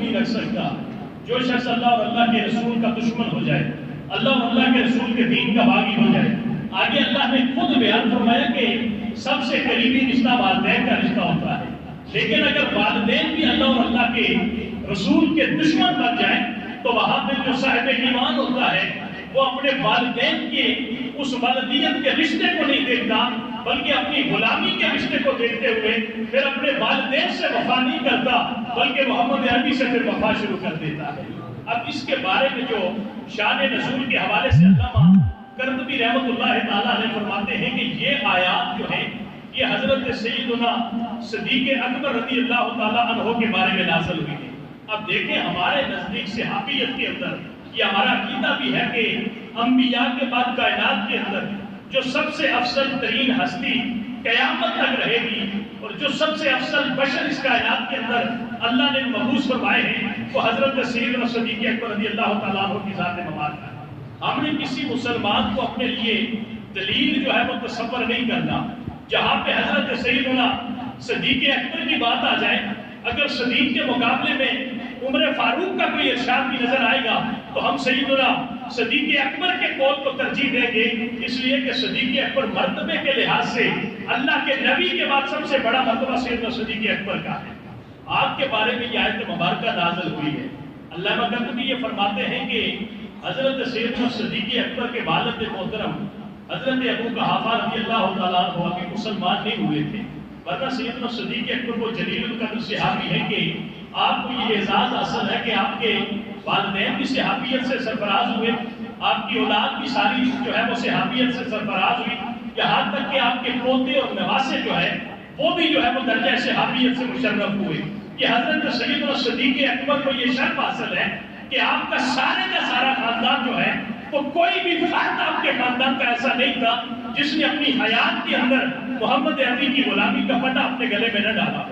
نہیں رکھ سکتا۔ جو شخص اللہ اور اللہ کے رسول کا دشمن ہو جائے، اللہ اور اللہ کے رسول کے دین کا باغی ہو جائے، آگے اللہ نے خود بیان فرمایا کہ سب سے قریبی رشتہ والدین کا رشتہ ہوتا ہے، لیکن اگر والدین بھی اللہ اور اللہ کے رسول کے دشمن بن جائیں تو وہاں پہ جو صاحب ایمان ہوتا ہے وہ اپنے والدین کے اس والدیت کے رشتے کو نہیں دیکھتا، بلکہ اپنی غلامی کے رشتے کو دیکھتے ہوئے پھر اپنے والدین سے وفا نہیں کرتا، بلکہ محمد عربی سے پھر وفا شروع کر دیتا ہے۔ اب اس کے بارے میں جو شان نزول کے حوالے سے علامہ قرطبی رحمۃ اللہ تعالیٰ علیہ فرماتے ہیں کہ یہ آیات جو ہیں یہ حضرت سیدنا صدیق اکبر رضی اللہ تعالیٰ عنہ کے بارے میں نازل ہوئی ہے۔ اب دیکھیں ہمارے نزدیک صحابیت کے اندر یہ ہمارا عقیدہ بھی ہے کہ انبیاء کے بعد کائنات کے اندر جو سب سے افضل ترین ہستی قیامت تک رہے گی اور جو سب سے افضل بشر اس کائنات کے اندر اللہ نے مبعوث فرمائے ہیں وہ حضرت سیدنا صدیق اکبر رضی اللہ تعالیٰ عنہ کی ذات مبارک ہے۔ ہم نے کسی مسلمان کو اپنے لیے دلیل جو ہے وہ تصور نہیں کرنا، جہاں پہ حضرت سیدنا صدیق اکبر کی بات آ جائے، اگر صدیق کے مقابلے میں عمر فاروق کا کوئی ارشاد بھی نظر آئے گا تو ہم سیدنا صدیق اکبر کے قول کو ترجیح دیں گے، اس لیے کہ صدیق اکبر مرتبے کے لحاظ سے اللہ کے نبی کے بعد سب سے بڑا مرتبہ سیدنا صدیق اکبر کا ہے۔ آپ کے بارے میں یہ آیت مبارکہ نازل ہوئی ہے۔ علامہ قرطبی یہ فرماتے ہیں کہ حضرت سیدنا صدیق اکبر کے والد محترم حضرت ابو قحافہ رضی اللہ تعالیٰ عنہ کے مسلمان نہیں ہوئے تھے، ورنہ سیدنا صدیق اکبر کو جلیل القدر صحابی ہے کہ آپ کو یہ اعزاز حاصل ہے کہ آپ کے والدین بھی صحابیت سے سرفراز ہوئے، آپ کی اولاد بھی ساری جو ہے وہ صحابیت سے سرفراز ہوئی، یہاں تک کہ آپ کے پوتے اور نواسے جو ہے وہ بھی جو ہے وہ درجہ صحابیت سے مشرف ہوئے۔ کہ حضرت سیدنا صدیق اکبر کو یہ شرف حاصل ہے کہ آپ کا سارا خاندان جو ہے وہ کوئی بھی فرد آپ کے خاندان کا ایسا نہیں تھا جس نے اپنی حیات کے اندر محمد عربی کی غلامی کا پٹا اپنے گلے میں نہ ڈالا۔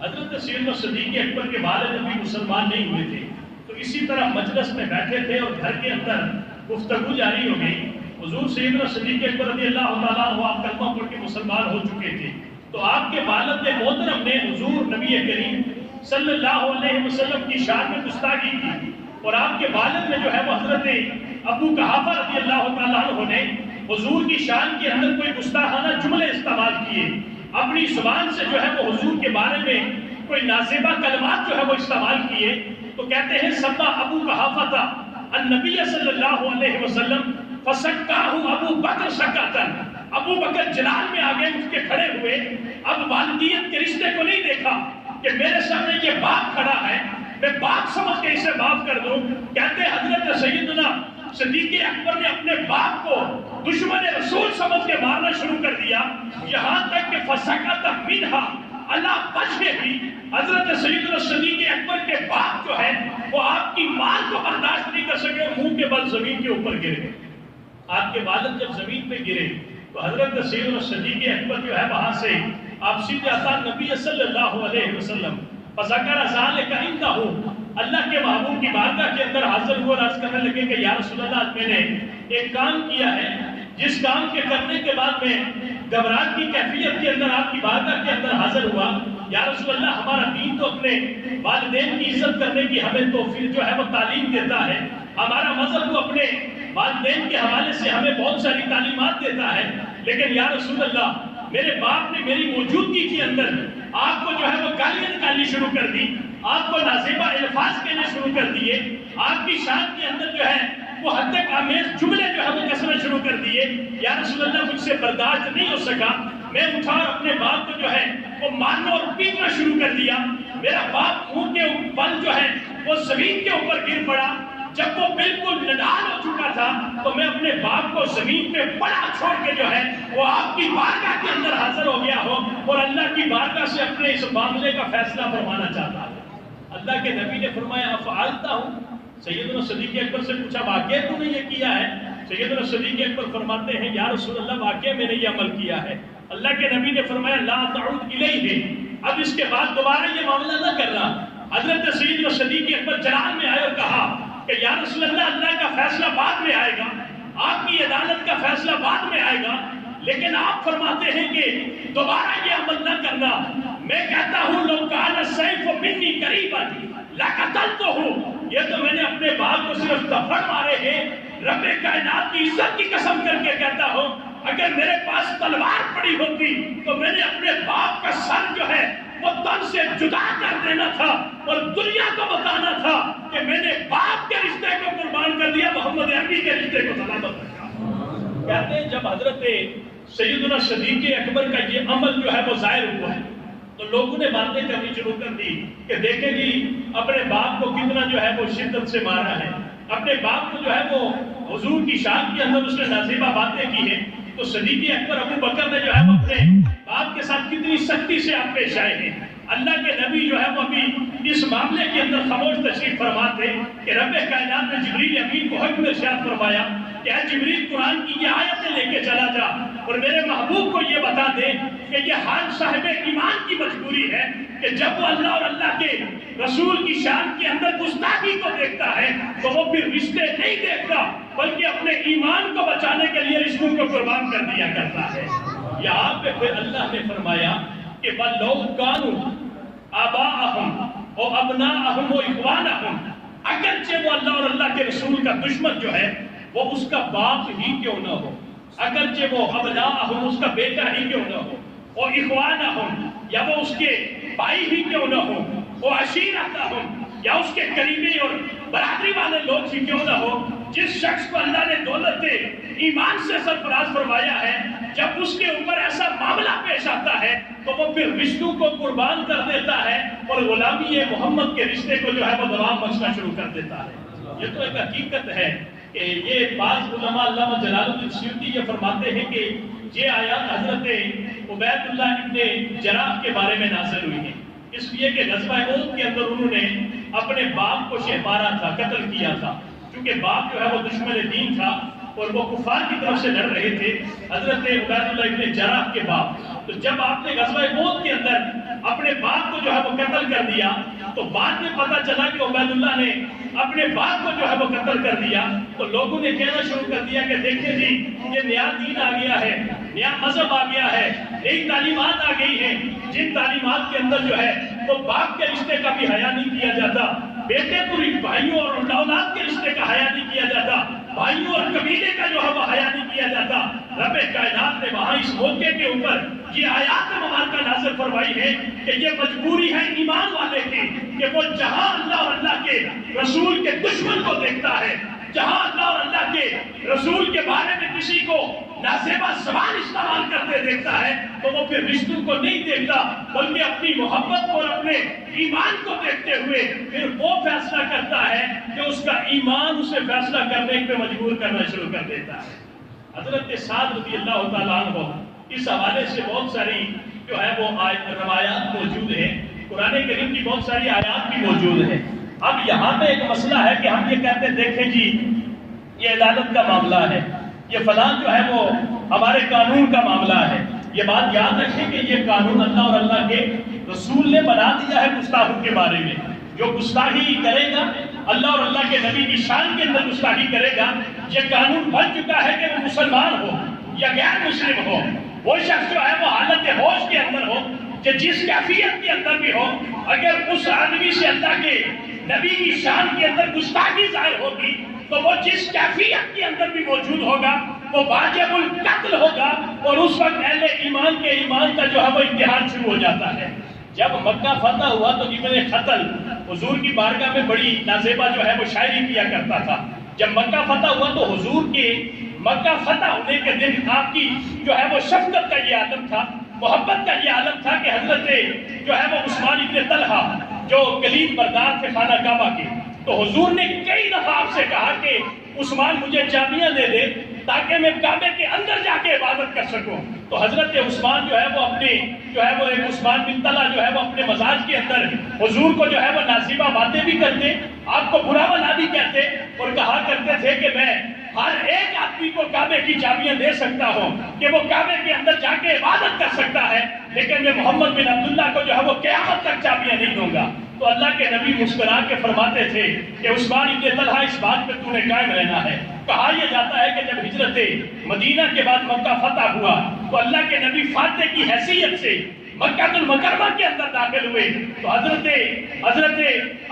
حضرت سیدنا صدیق اکبر کے والد بھی مسلمان نہیں ہوئے تھے، تو اسی طرح مجلس میں بیٹھے تھے اور گھر کے اندر گفتگو جاری ہو گئی۔ حضور سیدنا صدیق اکبر رضی اللہ تعالیٰ عنہ آپ کلمہ پڑھ کے مسلمان ہو چکے تھے، تو آپ کے والد محترم نے حضور نبی کریم صلی اللہ علیہ وسلم کی شان میں گستاخی کی، اور آپ کے والد میں جو ہے وہ حضرت ابو قحافہ رضی اللہ تعالیٰ عنہ نے حضور کی شان کے اندر کوئی گستاخانہ جملے استعمال کیے، اپنی زبان سے جو ہے وہ حضور کے بارے میں کوئی نازیبہ کلمات جو ہے وہ استعمال کیے، تو کہتے ہیں سبا ابو قحافہ تھا النبی صلی اللہ علیہ وسلم فسکاہ ابو بکر سکاتن، ابو بکر جلال میں آگے اٹھ کے کھڑے ہوئے، اب والدیت کے رشتے کو نہیں دیکھا کہ میرے سامنے یہ باپ کھڑا ہے میں باپ سمجھ کے اسے معاف کر دوں۔ کہتے ہیں حضرت سیدنا صدیق اکبر نے اپنے باپ کو دشمن رسول سمجھ کے مارنا شروع کر دیا، یہاں تک کہ فسکت منہا اللہ بچ کے بھی حضرت سیدنا صدیق اکبر کے باپ جو ہے وہ آپ کی مار کو برداشت نہیں کر سکے، منہ کے بل زمین کے اوپر گرے۔ آپ کے والد جب زمین پہ گرے تو حضرت سیدنا صدیق اکبر جو ہے وہاں سے آپ سیدھے آتا نبی صلی اللہ علیہ وسلم فذکر ذالک عنہ، اللہ کے محبوب کی بارگاہ کے اندر حاضر ہوا اور عرض کرنے لگے کہ یا رسول اللہ میں نے ایک کام کیا ہے جس کام کے کرنے کے بعد میں گھبراہٹ کی کیفیت کے اندر آپ کی بارگاہ کے اندر حاضر ہوا۔ یا رسول اللہ ہمارا دین تو اپنے والدین کی عزت کرنے کی ہمیں تو پھر جو ہے وہ تعلیم دیتا ہے، ہمارا مذہب تو اپنے والدین کے حوالے سے ہمیں بہت ساری تعلیمات دیتا ہے، لیکن یا رسول اللہ میرے باپ نے میری موجودگی کے اندر آپ کو جو ہے وہ گالیاں نکالنی شروع کر دی، آپ کو نازیبہ الفاظ کہنے شروع کر دیے، آپ کی شان کے اندر جو ہے وہ حد تک آمیز جملے جو ہے وہ کسنا شروع کر دیے۔ یا رسول اللہ مجھ سے برداشت نہیں ہو سکا، میں اٹھا اور اپنے باپ کو جو ہے وہ مارنا اور پیٹنا شروع کر دیا، میرا باپ منہ کے بل جو ہے وہ زمین کے اوپر گر پڑا، جب وہ بالکل نڈال ہو چکا تھا تو میں اپنے باپ کو زمین پہ پڑا چھوڑ کے جو ہے وہ آپ کی بارگاہ کے اندر حاضر ہو گیا ہو اور اللہ کی بارگاہ سے اپنے اس معاملے کا فیصلہ فرمانا چاہتا ہے۔ اللہ کے نبی نے فرمایا افعلتا ہوں، سیدنا صدیق اکبر سے پوچھا واقعہ تو نے یہ کیا ہے؟ سیدنا صدیق اکبر فرماتے ہیں یا رسول اللہ واقعہ میں نے یہ عمل کیا ہے۔ اللہ کے نبی نے فرمایا لا تعود الیہ، اب اس کے بعد دوبارہ یہ معاملہ نہ کرنا۔ حضرت سیدنا صدیق اکبر جلال میں آئے اور کہا کہ یا رسول اللہ کا فیصلہ بعد میں آئے گا، آپ کی عدالت کا فیصلہ بعد میں آئے گا، لیکن آپ فرماتے ہیں کہ دوبارہ یہ عمل نہ کرنا۔ میں کہتا ہوں لو کان السیف منی قریبا لقطع یہ تو میں نے اپنے باپ کو صرف تھپڑ مارے ہیں، رب کائنات کی عزت کی قسم کر کے کہتا ہوں اگر میرے پاس تلوار پڑی ہوتی تو میں نے اپنے باپ کا سر جو ہے وہ تن سے جدا کر دینا تھا اور دنیا کو بتانا تھا کہ میں نے باپ کے رشتے کو قربان کر دیا، محمد عربی کے رشتے کو سلامت رکھا۔ کہتے ہیں جب حضرت سیدنا صدیق اکبر کا یہ عمل جو ہے وہ ظاہر ہوا ہے تو لوگوں نے باتیں کرنی شروع کر دی کہ دیکھیں جی اپنے باپ کو کتنا جو ہے وہ شدت سے مارا ہے، اپنے باپ کو جو ہے وہ حضور کی شان کے اندر اس نے نازیبہ باتیں کی ہیں، تو صدیق اکبر ابو بکر نے جو ہے وہ اپنے باپ کے ساتھ کتنی سختی سے آپ پیش آئے ہیں۔ اللہ کے نبی جو ہے وہ ابھی اس معاملے کے اندر خاموش تشریف فرما تھے کہ رب کائنات نے جبریل امین کو حکم ارشاد فرمایا کہ اے جبریل قرآن کی یہ آیتیں لے کے چلا جا اور میرے محبوب کو یہ بتا دے کہ یہ حال صاحب ایمان کی مجبوری ہے کہ جب وہ اللہ اور اللہ کے رسول کی شان کے اندر گستاخی کو دیکھتا ہے تو وہ پھر رشتے نہیں دیکھتا بلکہ اپنے ایمان کو بچانے کے لیے رشتوں کو قربان کر دیا کرتا ہے۔ یہاں پہ پھر اللہ نے فرمایا کہ وَلَوْ كَانُوا آبَاءَهُمْ وَأَبْنَاءَهُمْ وَإِخْوَانَهُمْ، اگرچہ وہ اللہ اور اللہ کے رسول کا دشمن جو ہے وہ اس کا باپ ہی کیوں نہ ہو، اگرچہ وہ ابناءہم اس کا بیٹا ہی کیوں نہ ہو، اور اخوانہم یا وہ اس کے بھائی ہی کیوں نہ ہو، اور عشیرتہم یا اس کے قریبی اور برادری والے لوگ ہی کیوں نہ ہو، جس شخص کو اللہ نے دولت ایمان سے سرفراز فرمایا ہے جب اس کے اوپر ایسا معاملہ پیش آتا ہے تو وہ پھر رشتوں کو قربان کر دیتا ہے اور غلامی محمد کے رشتے کو جو ہے وہ دوام بخشنا شروع کر دیتا ہے۔ یہ تو ایک حقیقت ہے کہ یہ بعض علماء علامہ جلال الدین سیوطی یہ فرماتے ہیں کہ یہ آیات حضرت عبید اللہ ابن جراح کے بارے میں نازل ہوئی ہیں، اس لیے کہ غزوہ احد کے اندر انہوں نے اپنے باپ کو شہبارا تھا، قتل کیا تھا، کیونکہ باپ جو ہے وہ دشمن دین تھا اور وہ کفار کی طرف سے لڑ رہے تھے، حضرت عبید اللہ ابن جراح کے باپ۔ تو جب آپ نے غزوہ احد کے اندر اپنے باپ کو جو ہے وہ قتل کر دیا تو بعد میں پتہ چلا کہ عبید اللہ نے اپنے باپ کو جو ہے وہ قتل کر دیا، تو لوگوں نے کہنا شروع کر دیا کہ دیکھیں جی یہ نیا دین آ گیا ہے، نیا مذہب آ گیا ہے، نئی تعلیمات آ گئی ہیں جن تعلیمات کے اندر جو ہے وہ باپ کے رشتے کا بھی حیا نہیں کیا جاتا، بیٹے پوری بھائیوں اور اولاد کے رشتے کا حیا نہیں کیا جاتا، بھائیوں اور قبیلے کا جو ہے وہ حیا نہیں کیا جاتا۔ رب کائنات نے وہاں اس موقع کے اوپر یہ آیات مبارکہ نازل فرمائی ہے کہ یہ مجبوری ہے ایمان والے کی کہ وہ جہاں اللہ اور اللہ کے رسول کے دشمن کو دیکھتا ہے، جہاں اللہ اور اللہ کے رسول کے بارے میں کسی کو نازیبہ زبان استعمال کرتے دیکھتا ہے تو وہ پھر رشتوں کو نہیں دیکھتا بلکہ اپنی محبت اور اپنے ایمان کو دیکھتے ہوئے پھر وہ فیصلہ کرتا ہے کہ اس کا ایمان اسے فیصلہ کرنے پہ مجبور کرنا شروع کر دیتا ہے۔ حضرت سعد رضی اللہ تعالیٰ عنہ اس حوالے سے بہت ساری جو ہے وہ روایات موجود ہیں، قرآن کریم کی بہت ساری آیات بھی موجود ہیں۔ اب یہاں پہ ایک مسئلہ ہے کہ ہم یہ کہتے ہیں دیکھیں جی یہ عدالت کا معاملہ ہے، یہ فلان جو ہے وہ ہمارے قانون کا معاملہ ہے، یہ بات یاد رکھیں کہ یہ قانون اللہ اور اللہ کے رسول نے بنا دیا ہے گستاخوں کے بارے میں۔ جو گستاخی کرے گا اللہ اور اللہ کے نبی کی شان کے اندر گستاخی کرے گا، یہ قانون بن چکا ہے کہ وہ مسلمان ہو یا غیر مسلم ہو، وہ شخص جو ہے وہ حالت ہوش کے اندر ہو کہ جس کیفیت کے اندر بھی ہو، اگر اس آدمی سے اللہ کے نبی کی شان کے اندر گستاخی ظاہر ہوگی تو وہ جس کیفیت کے اندر بھی موجود ہوگا وہ واجب القتل ہوگا، اور اس وقت اہل ایمان کے ایمان کا جو ہے وہ امتحان شروع ہو جاتا ہے۔ جب مکہ فتح ہوا تو ابن خطل حضور کی بارگاہ میں بڑی نازیبہ جو ہے وہ شاعری کیا کرتا تھا۔ جب مکہ فتح ہوا تو حضور کے مکہ فتح ہونے کے دن آپ کی جو ہے وہ شفقت کا یہ عالم تھا، محبت کا یہ عالم تھا کہ حضرت جو ہے وہ عثمان ابن طلحہ جو کلید بردار تھے خانہ کعبہ کے، تو حضور نے کئی دفعہ آپ سے کہا کہ عثمان مجھے چابیاں دے دے تاکہ میں کعبے کے اندر جا کے عبادت کر سکوں۔ تو حضرت عثمان جو ہے وہ اپنے جو ہے وہ ایک عثمان بن طلحہ جو ہے وہ اپنے مزاج کے اندر حضور کو جو ہے وہ نازیبہ باتیں بھی کرتے، آپ کو برا بھلا بھی کہتے، اور کہا کرتے تھے کہ میں ہر ایک آدمی کو کعبے کی چابیاں دے سکتا ہوں کہ وہ کعبے کے اندر جا کے عبادت کر سکتا ہے، لیکن میں محمد بن عبداللہ کو جو ہے وہ قیامت تک چابیاں نہیں دوں گا۔ تو اللہ کے نبی مسکرا کے فرماتے تھے کہ عثمان ابن طلحہ اس بات پہ تو نے قائم رہنا ہے۔ کہا یہ جاتا ہے کہ جب ہجرت مدینہ کے بعد مکہ فتح ہوا تو اللہ کے نبی فاتح کی حیثیت سے مکہ المکرمہ کے اندر داخل ہوئے تو حضرت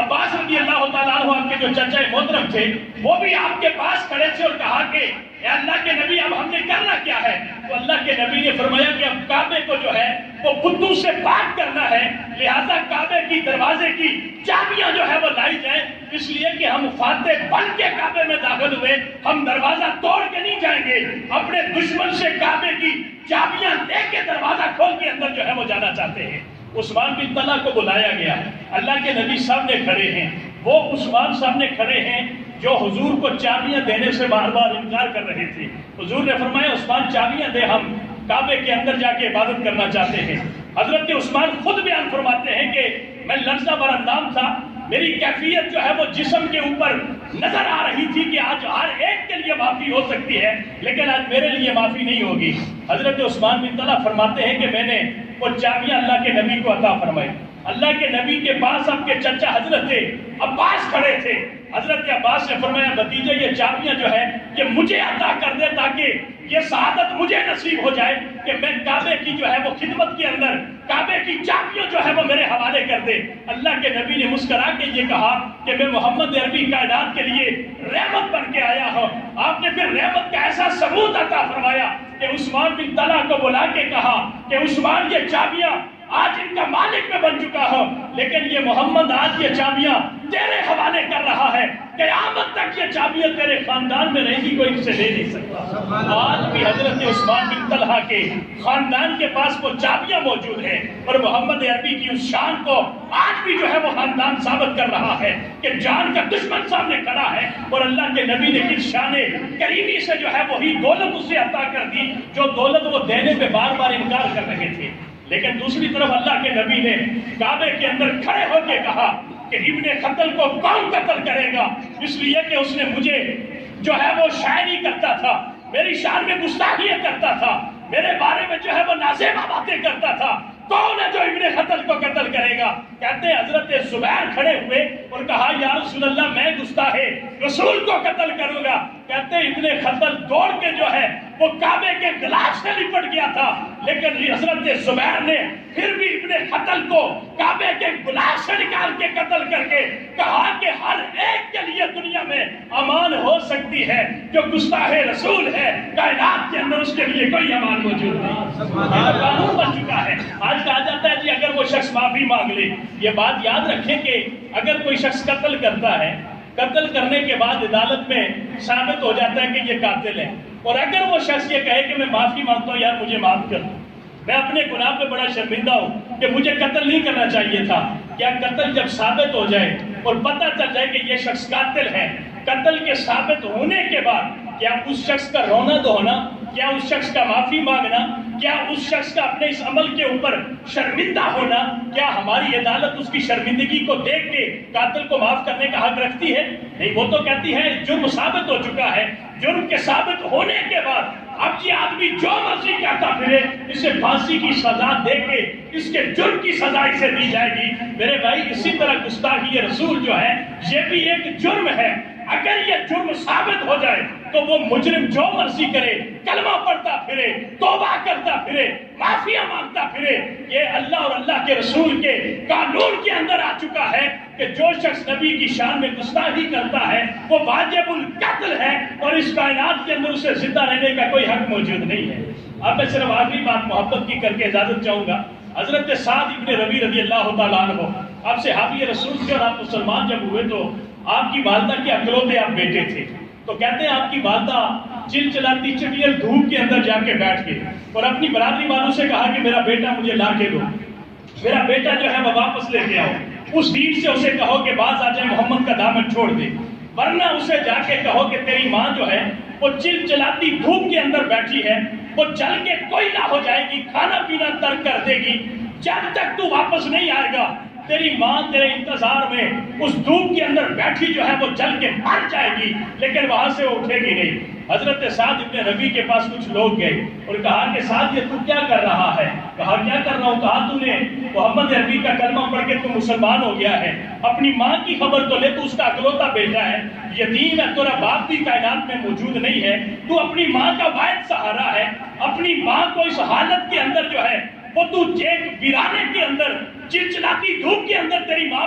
عباس رضی اللہ تعالیٰ عنہ آپ کے کے جو چچا محترم تھے وہ بھی آپ کے پاس کھڑے تھے اور کہا کہ اے اللہ کے نبی اب ہم نے کرنا کیا ہے؟ تو اللہ کے نبی نے فرمایا کہ اب کعبے کو جو ہے وہ بتوں سے پاک کرنا ہے، لہذا کعبے کی دروازے کی چابیاں جو ہے وہ لائی جائیں، اس لیے کہ ہم فاتح بن کے کعبے میں داخل ہوئے، ہم دروازہ توڑ کے نہیں جائیں گے، اپنے دشمن سے کعبے کی چابیاں لے کے دروازہ کھول کے اندر جو ہے وہ جانا چاہتے ہیں۔ عثمان بن طلحہ کو بلایا گیا، اللہ کے نبی سامنے کھڑے ہیں، وہ عثمان سامنے کھڑے ہیں جو حضور کو چابیاں دینے سے بار بار انکار کر رہے تھے۔ حضور نے فرمایا عثمان چابیاں دے، ہم کعبے کے اندر جا کے عبادت کرنا چاہتے ہیں۔ حضرت عثمان خود بیان فرماتے ہیں کہ میں لرزہ بر اندام تھا، میری کیفیت جو ہے وہ جسم کے اوپر نظر آ رہی تھی کہ آج ہر ایک کے لیے معافی ہو سکتی ہے لیکن آج میرے لیے معافی نہیں ہوگی۔ حضرت عثمان بن طلحہ فرماتے ہیں کہ میں نے وہ چابیاں اللہ کے نبی کو عطا فرمائی۔ اللہ کے نبی کے پاس آپ کے چچا حضرت عباس کھڑے تھے، حضرت عباس نے فرمایا بھتیجے یہ چابیاں جو ہے یہ مجھے عطا کر دے تاکہ یہ سعادت مجھے نصیب ہو جائے کہ میں کعبے کی جو ہے وہ خدمت کے اندر کعبے کی چابیاں جو ہے وہ میرے حوالے کر دے۔ اللہ کے نبی نے مسکرا کے یہ کہا کہ میں محمد عربی کائنات کے لیے رحمت بن کے آیا ہوں۔ آپ نے پھر رحمت کا ایسا ثبوت عطا فرمایا کہ عثمان بن طلحہ کو بلا کے کہا کہ عثمان یہ چابیاں آج ان کا مالک میں بن چکا ہوں لیکن یہ محمد آج یہ چابیاں تیرے حوالے کر رہا ہے، قیامت تک یہ چابیاں تیرے خاندان میں رہیں گی، کوئی ان سے لے نہیں سکتا۔ آج بھی حضرت عثمان بن طلحہ کے خاندان کے پاس وہ چابیاں موجود ہیں اور محمد عربی کی اس شان کو آج بھی جو ہے وہ خاندان ثابت کر رہا ہے کہ جان کا دشمن سامنے کھڑا ہے اور اللہ کے نبی نے کس شان کریمی سے جو ہے وہی دولت اسے عطا کر دی جو دولت وہ دینے پہ بار بار انکار کر رہے تھے۔ لیکن دوسری طرف اللہ کے نبی نے کعبے کے اندر کھڑے ہو کے کہا کہ ابن قتل کو کون قتل کرے گا، اس لیے کہ اس نے مجھے جو ہے وہ شاعری کرتا تھا، میری شان میں گستاخیاں کرتا تھا، میرے بارے میں جو ہے وہ نازیبہ باتیں کرتا تھا، کون ہے جو ابن قتل کو قتل کرے گا؟ کہتے ہیں حضرت زبیر کھڑے ہوئے اور کہا یا رسول اللہ میں گستاخ رسول کو قتل کروں گا۔ کہتے ہیں ابن قتل دوڑ کے جو ہے وہ کعبے کے غلاف سے لپٹ گیا تھا لیکن حضرت زبیر نے پھر بھی ابن قتل کو کعبے کے غلاف سے نکال کے قتل کر کے کہا کہ ہر ایک کے لیے دنیا میں امان ہو سکتی ہے، جو گستاخ رسول ہے کائنات کے اندر اس کے لیے کوئی امان موجود نہیں۔ قانون بن چکا ہے۔ آج کہا جاتا ہے جی اگر وہ شخص معافی مانگ لے، یہ بات یاد رکھیں کہ اگر کوئی شخص قتل کرتا ہے، قتل کرنے کے بعد عدالت میں ثابت ہو جاتا ہے کہ یہ قاتل ہے اور اگر وہ شخص یہ کہے کہ میں معافی مانگتا ہوں، یار مجھے معاف کر دو، میں اپنے گناہ پہ بڑا شرمندہ ہوں کہ مجھے قتل نہیں کرنا چاہیے تھا، کیا قتل جب ثابت ہو جائے اور پتہ چل جائے کہ یہ شخص قاتل ہے، قتل کے ثابت ہونے کے بعد کیا اس شخص کا رونا دھونا، کیا اس شخص کا معافی مانگنا، کیا اس شخص کا اپنے اس عمل کے اوپر شرمندہ ہونا، کیا ہماری عدالت اس کی شرمندگی کو دیکھ کے قاتل کو معاف کرنے کا حق رکھتی ہے؟ نہیں، وہ تو کہتی ہے جرم ثابت ہو چکا ہے، جرم کے ثابت ہونے کے بعد اب یہ آدمی جو مرضی کہتا پھرے، اسے پھانسی کی سزا دے کے اس کے جرم کی سزا اسے دی جائے گی۔ میرے بھائی اسی طرح گستاخی رسول جو ہے یہ بھی ایک جرم ہے، اگر یہ جرم ثابت ہو جائے تو وہ مجرم جو مرضی کرے، کلمہ پڑھتا پھرے، توبہ کرتا پھرے، معافیاں مانگتا پھرے، یہ اللہ اور اللہ کے رسول کے قانون کے اندر آ چکا ہے کہ جو شخص نبی کی شان میں گستاخی کرتا ہے وہ واجب القتل ہے اور اس کائنات کے اندر اسے زندہ رہنے کا کوئی حق موجود نہیں ہے۔ اب میں صرف آخری بات محبت کی کر کے اجازت چاہوں گا۔ حضرت سعد ابن ربیع رضی اللہ تعالیٰ عنہ آپ صحابی رسول تھے اور آپ مسلمان جب ہوئے تو آپ کی والدہ کے اکلوتے آپ بیٹے تھے، تو کہتے ہیں آپ کی والدہ چلچلاتی چٹیل دھوپ کے اندر جا کے بیٹھ گئی اور اپنی برادری والوں سے کہا کہ میرا بیٹا مجھے لا کے دو، میرا بیٹا جو ہے وہ واپس لے کے آؤ، اس دین سے اسے کہو کہ باز آ جائے محمد کا دامن چھوڑ دے، ورنہ اسے جا کے کہو کہ تیری ماں جو ہے وہ چلچلاتی دھوپ کے اندر بیٹھی ہے، وہ جل کے کوئلہ ہو جائے گی، کھانا پینا ترک کر دے گی، جب تک تو واپس نہیں آئے گا تیری ماں تیرے انتظار میں اس دھوپ کے اندر بیٹھی جو ہے وہ جل کے مر جائے گی لیکن وہاں سے وہ اٹھے گی نہیں۔ حضرت سعد ابن ربیع کے پاس کچھ لوگ گئے اور کہا کہ سعد یہ تو کیا کر رہا ہے؟ کہا کیا کر رہا ہوں؟ کہا تو نے محمد عربی کا کلمہ پڑھ کے تو مسلمان ہو گیا ہے، اپنی ماں کی خبر تو لے، تو اس کا اکلوتا بیٹا ہے، یتیم ہے، تیرا باپ بھی کائنات میں موجود نہیں ہے، تو اپنی ماں کا واحد سہارا ہے، اپنی ماں کو اس حالت کے اندر جو ہے وہ تو ایک ویرانے کے اندر چلچلاتی دھوپ کے اندر تیری ماں